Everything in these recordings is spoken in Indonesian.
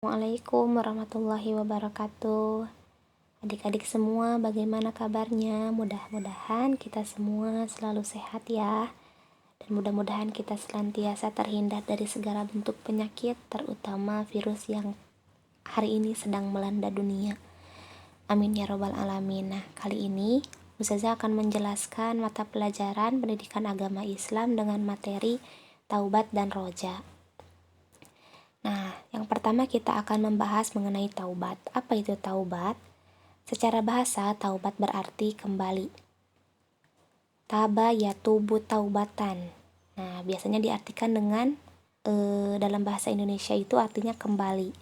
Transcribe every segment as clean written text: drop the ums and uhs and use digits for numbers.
Assalamualaikum warahmatullahi wabarakatuh. Adik-adik semua, bagaimana kabarnya? Mudah-mudahan kita semua selalu sehat ya. Dan mudah-mudahan kita senantiasa terhindar dari segala bentuk penyakit, terutama virus yang hari ini sedang melanda dunia. Amin ya robbal alamin. Nah, kali ini Ustazah akan menjelaskan mata pelajaran pendidikan agama Islam dengan materi Taubat dan Roja. Nah, yang pertama kita akan membahas mengenai taubat. Apa itu taubat? Secara bahasa, taubat berarti kembali. Taba yatubu taubatan. Nah, biasanya diartikan dengan dalam bahasa Indonesia itu artinya kembali.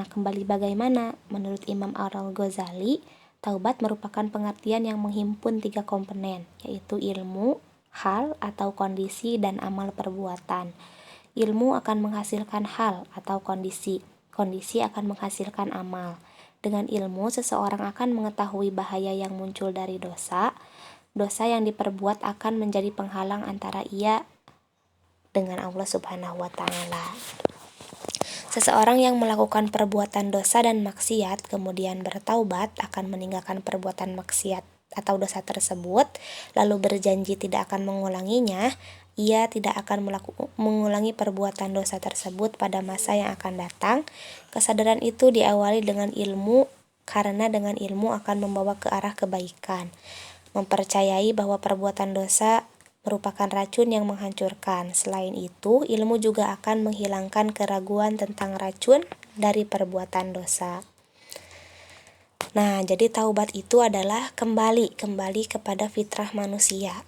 Nah, kembali bagaimana? Menurut Imam Al-Ghazali, taubat merupakan pengertian yang menghimpun 3 komponen, yaitu ilmu, hal atau kondisi, dan amal perbuatan. Ilmu akan menghasilkan hal atau kondisi. Kondisi akan menghasilkan amal. Dengan ilmu, seseorang akan mengetahui bahaya yang muncul dari dosa. Dosa yang diperbuat akan menjadi penghalang antara ia dengan Allah Subhanahu wa Ta'ala. Seseorang yang melakukan perbuatan dosa dan maksiat kemudian bertaubat akan meninggalkan perbuatan maksiat atau dosa tersebut, lalu berjanji tidak akan mengulanginya. Ia tidak akan mengulangi perbuatan dosa tersebut pada masa yang akan datang. Kesadaran itu diawali dengan ilmu, karena dengan ilmu akan membawa ke arah kebaikan. Mempercayai bahwa perbuatan dosa merupakan racun yang menghancurkan. Selain itu, ilmu juga akan menghilangkan keraguan tentang racun dari perbuatan dosa. Nah, jadi taubat itu adalah kembali kepada fitrah manusia.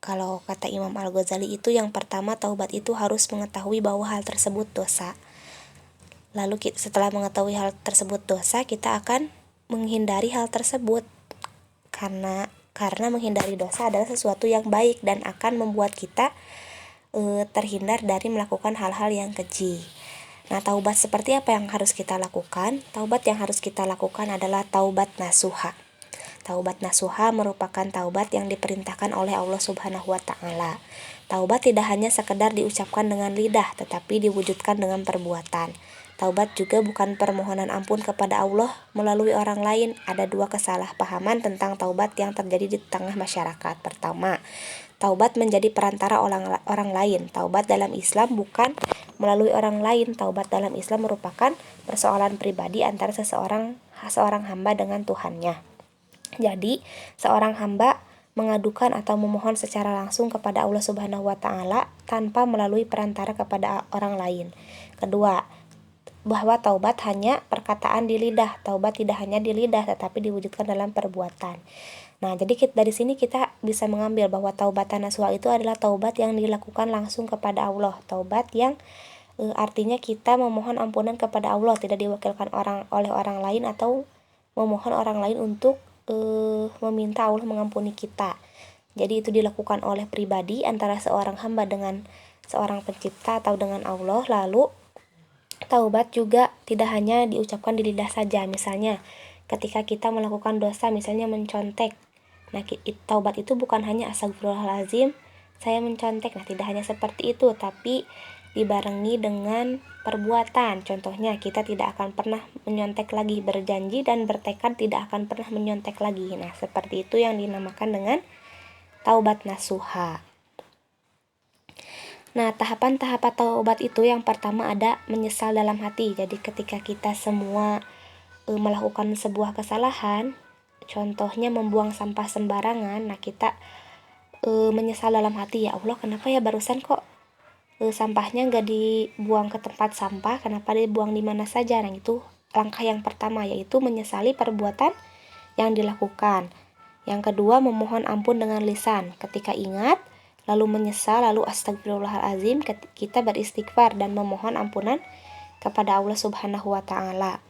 Kalau kata Imam Al-Ghazali itu yang pertama, taubat itu harus mengetahui bahwa hal tersebut dosa. Lalu setelah mengetahui hal tersebut dosa, kita akan menghindari hal tersebut. Karena menghindari dosa adalah sesuatu yang baik dan akan membuat kita terhindar dari melakukan hal-hal yang keji. Nah, taubat seperti apa yang harus kita lakukan? Taubat yang harus kita lakukan adalah taubat nasuha. Taubat nasuha merupakan taubat yang diperintahkan oleh Allah Subhanahu wa Ta'ala. Taubat tidak hanya sekedar diucapkan dengan lidah, tetapi diwujudkan dengan perbuatan. Taubat juga bukan permohonan ampun kepada Allah melalui orang lain. Ada 2 kesalahpahaman tentang taubat yang terjadi di tengah masyarakat. Pertama, taubat menjadi perantara orang lain. Taubat dalam Islam bukan melalui orang lain. Taubat dalam Islam merupakan persoalan pribadi antara seorang hamba dengan Tuhannya. Jadi, seorang hamba mengadukan atau memohon secara langsung kepada Allah Subhanahu wa Ta'ala tanpa melalui perantara kepada orang lain. Kedua, bahwa taubat hanya perkataan di lidah. Taubat tidak hanya di lidah tetapi diwujudkan dalam perbuatan. Nah, jadi dari sini kita bisa mengambil bahwa taubatan nasuha itu adalah taubat yang dilakukan langsung kepada Allah. Taubat yang artinya kita memohon ampunan kepada Allah, tidak diwakilkan oleh orang lain atau memohon orang lain untuk meminta Allah mengampuni kita. Jadi itu dilakukan oleh pribadi antara seorang hamba dengan seorang pencipta atau dengan Allah. Lalu taubat juga tidak hanya diucapkan di lidah saja. Misalnya ketika kita melakukan dosa, misalnya mencontek. Nah, taubat itu bukan hanya astagfirullahalazim, saya mencontek. Nah, tidak hanya seperti itu, tapi dibarengi dengan perbuatan. Contohnya, kita tidak akan pernah menyontek lagi, berjanji dan bertekad tidak akan pernah menyontek lagi. Nah, seperti itu yang dinamakan dengan taubat nasuha. Nah, tahapan-tahapan taubat itu yang pertama ada menyesal dalam hati. Jadi ketika kita semua melakukan sebuah kesalahan, contohnya membuang sampah sembarangan, nah kita menyesal dalam hati, ya Allah, kenapa ya barusan kok sampahnya nggak dibuang ke tempat sampah, kenapa dibuang di mana saja. Nah, itu langkah yang pertama, yaitu menyesali perbuatan yang dilakukan. Yang kedua, memohon ampun dengan lisan. Ketika ingat, lalu menyesal, lalu astagfirullahalazim, kita beristighfar dan memohon ampunan kepada Allah Subhanahu wa Ta'ala.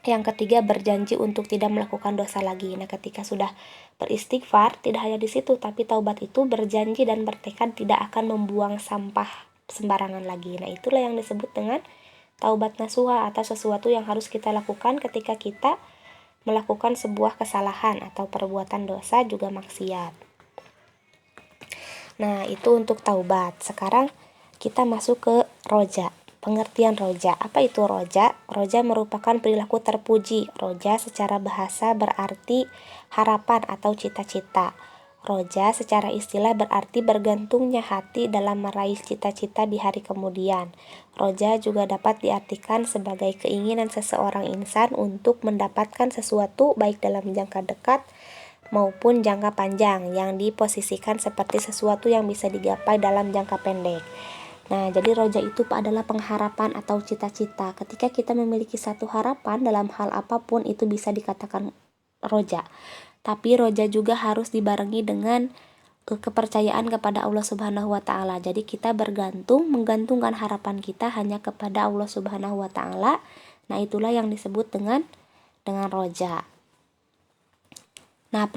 Yang ketiga, berjanji untuk tidak melakukan dosa lagi. Nah, ketika sudah beristighfar, tidak hanya di situ, tapi taubat itu berjanji dan bertekad tidak akan membuang sampah sembarangan lagi. Nah, itulah yang disebut dengan taubat nasuha, atau sesuatu yang harus kita lakukan ketika kita melakukan sebuah kesalahan atau perbuatan dosa juga maksiat. Nah, itu untuk taubat. Sekarang kita masuk ke roja. pengertian roja. Apa itu roja? Roja merupakan perilaku terpuji. Roja secara bahasa berarti harapan atau cita-cita. Roja secara istilah berarti bergantungnya hati dalam meraih cita-cita di hari kemudian. Roja juga dapat diartikan sebagai keinginan seseorang insan untuk mendapatkan sesuatu baik dalam jangka dekat maupun jangka panjang yang diposisikan seperti sesuatu yang bisa digapai dalam jangka pendek. Nah, jadi roja itu adalah pengharapan atau cita-cita. Ketika kita memiliki satu harapan dalam hal apapun itu bisa dikatakan roja. Tapi roja juga harus dibarengi dengan kepercayaan kepada Allah Subhanahu wa taala. Jadi kita menggantungkan harapan kita hanya kepada Allah Subhanahu wa taala. Nah, itulah yang disebut dengan roja. Nah,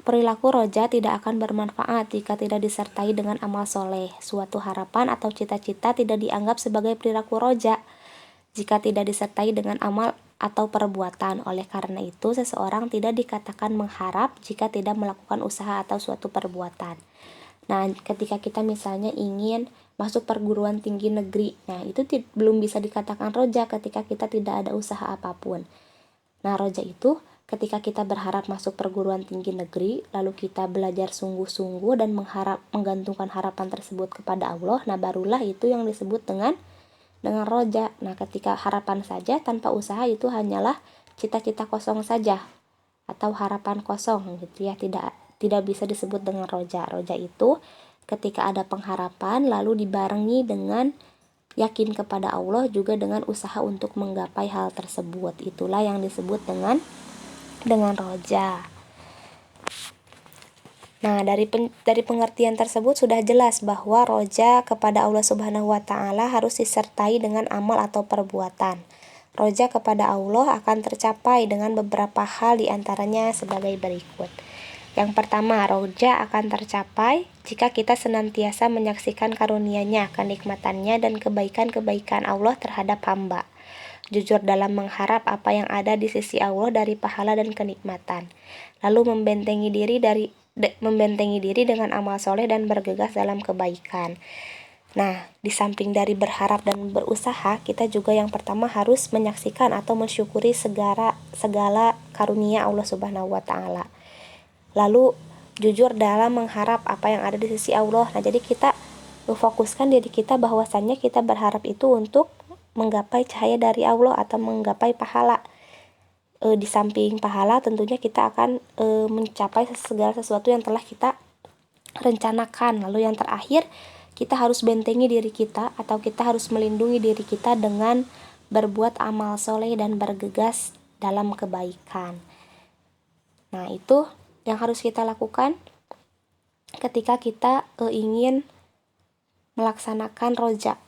perilaku roja tidak akan bermanfaat jika tidak disertai dengan amal soleh. Suatu harapan atau cita-cita tidak dianggap sebagai perilaku roja jika tidak disertai dengan amal atau perbuatan. Oleh karena itu, seseorang tidak dikatakan mengharap jika tidak melakukan usaha atau suatu perbuatan. Nah, ketika kita misalnya ingin masuk perguruan tinggi negeri, nah itu belum bisa dikatakan roja ketika kita tidak ada usaha apapun. Nah, roja itu ketika kita berharap masuk perguruan tinggi negeri, lalu kita belajar sungguh-sungguh dan menggantungkan harapan tersebut kepada Allah, nah barulah itu yang disebut dengan roja. Nah, ketika harapan saja tanpa usaha itu hanyalah cita-cita kosong saja atau harapan kosong gitu ya, tidak bisa disebut dengan roja. Roja itu ketika ada pengharapan lalu dibarengi dengan yakin kepada Allah juga dengan usaha untuk menggapai hal tersebut. Itulah yang disebut dengan roja. Nah, dari pengertian tersebut sudah jelas bahwa roja kepada Allah Subhanahu wa taala harus disertai dengan amal atau perbuatan. Roja kepada Allah akan tercapai dengan beberapa hal diantaranya sebagai berikut. Yang pertama, roja akan tercapai jika kita senantiasa menyaksikan karunia-Nya, kenikmatannya dan kebaikan-kebaikan Allah terhadap hamba. Jujur dalam mengharap apa yang ada di sisi Allah dari pahala dan kenikmatan. Lalu membentengi diri dengan amal soleh dan bergegas dalam kebaikan. Nah, di samping dari berharap dan berusaha, kita juga yang pertama harus menyaksikan atau mensyukuri segala karunia Allah Subhanahu wa taala. Lalu jujur dalam mengharap apa yang ada di sisi Allah. Nah, jadi kita memfokuskan diri kita bahwasannya kita berharap itu untuk menggapai cahaya dari Allah atau menggapai pahala. Di samping pahala tentunya kita akan mencapai segala sesuatu yang telah kita rencanakan. Lalu yang terakhir, kita harus bentengi diri kita atau kita harus melindungi diri kita dengan berbuat amal soleh dan bergegas dalam kebaikan. Nah, itu yang harus kita lakukan ketika kita ingin melaksanakan roja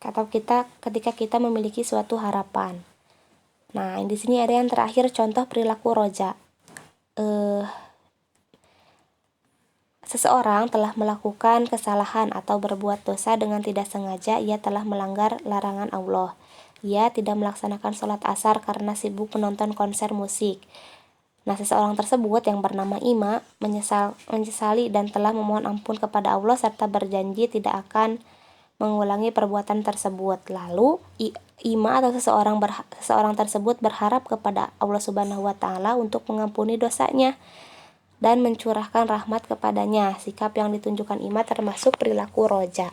atau ketika kita memiliki suatu harapan. Nah, di sini ada yang terakhir contoh perilaku roja. Seseorang telah melakukan kesalahan atau berbuat dosa dengan tidak sengaja, ia telah melanggar larangan Allah. Ia tidak melaksanakan sholat asar karena sibuk menonton konser musik. Nah, seseorang tersebut yang bernama Ima menyesali dan telah memohon ampun kepada Allah serta berjanji tidak akan mengulangi perbuatan tersebut. Lalu Ima atau seseorang tersebut berharap kepada Allah Subhanahu wa taala untuk mengampuni dosanya dan mencurahkan rahmat kepadanya. Sikap yang ditunjukkan Ima termasuk perilaku roja.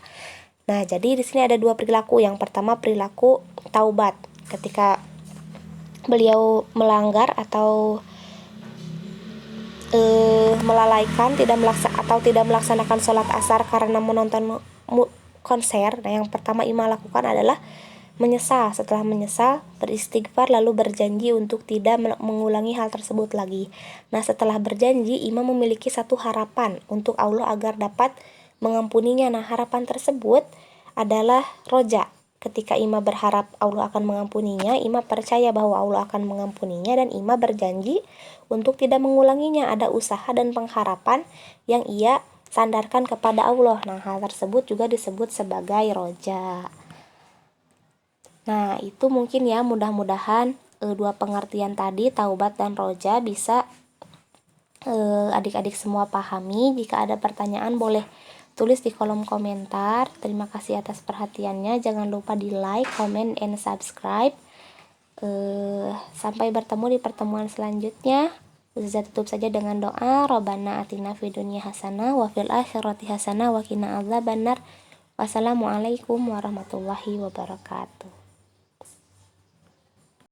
Nah, jadi di sini ada dua perilaku. Yang pertama perilaku taubat. Ketika beliau melanggar atau melalaikan tidak melaksanakan sholat asar karena menonton konser. Nah, yang pertama Ima lakukan adalah menyesal. Setelah menyesal, beristighfar lalu berjanji untuk tidak mengulangi hal tersebut lagi. Nah, setelah berjanji, Ima memiliki satu harapan untuk Allah agar dapat mengampuninya. Nah, harapan tersebut adalah roja. Ketika Ima berharap Allah akan mengampuninya, Ima percaya bahwa Allah akan mengampuninya dan Ima berjanji untuk tidak mengulanginya. Ada usaha dan pengharapan yang ia sandarkan kepada Allah. Nah, hal tersebut juga disebut sebagai roja. Nah, itu mungkin ya, mudah-mudahan dua pengertian tadi, taubat dan roja, bisa adik-adik semua pahami. Jika ada pertanyaan boleh tulis di kolom komentar. Terima kasih atas perhatiannya. Jangan lupa di like, comment, and subscribe. Sampai bertemu di pertemuan selanjutnya. Ustazah tutup saja dengan doa. Robbana atina fid dunya hasanah wa fil akhirati hasanah wa qina adzabannar. Wassalamualaikum warahmatullahi wabarakatuh.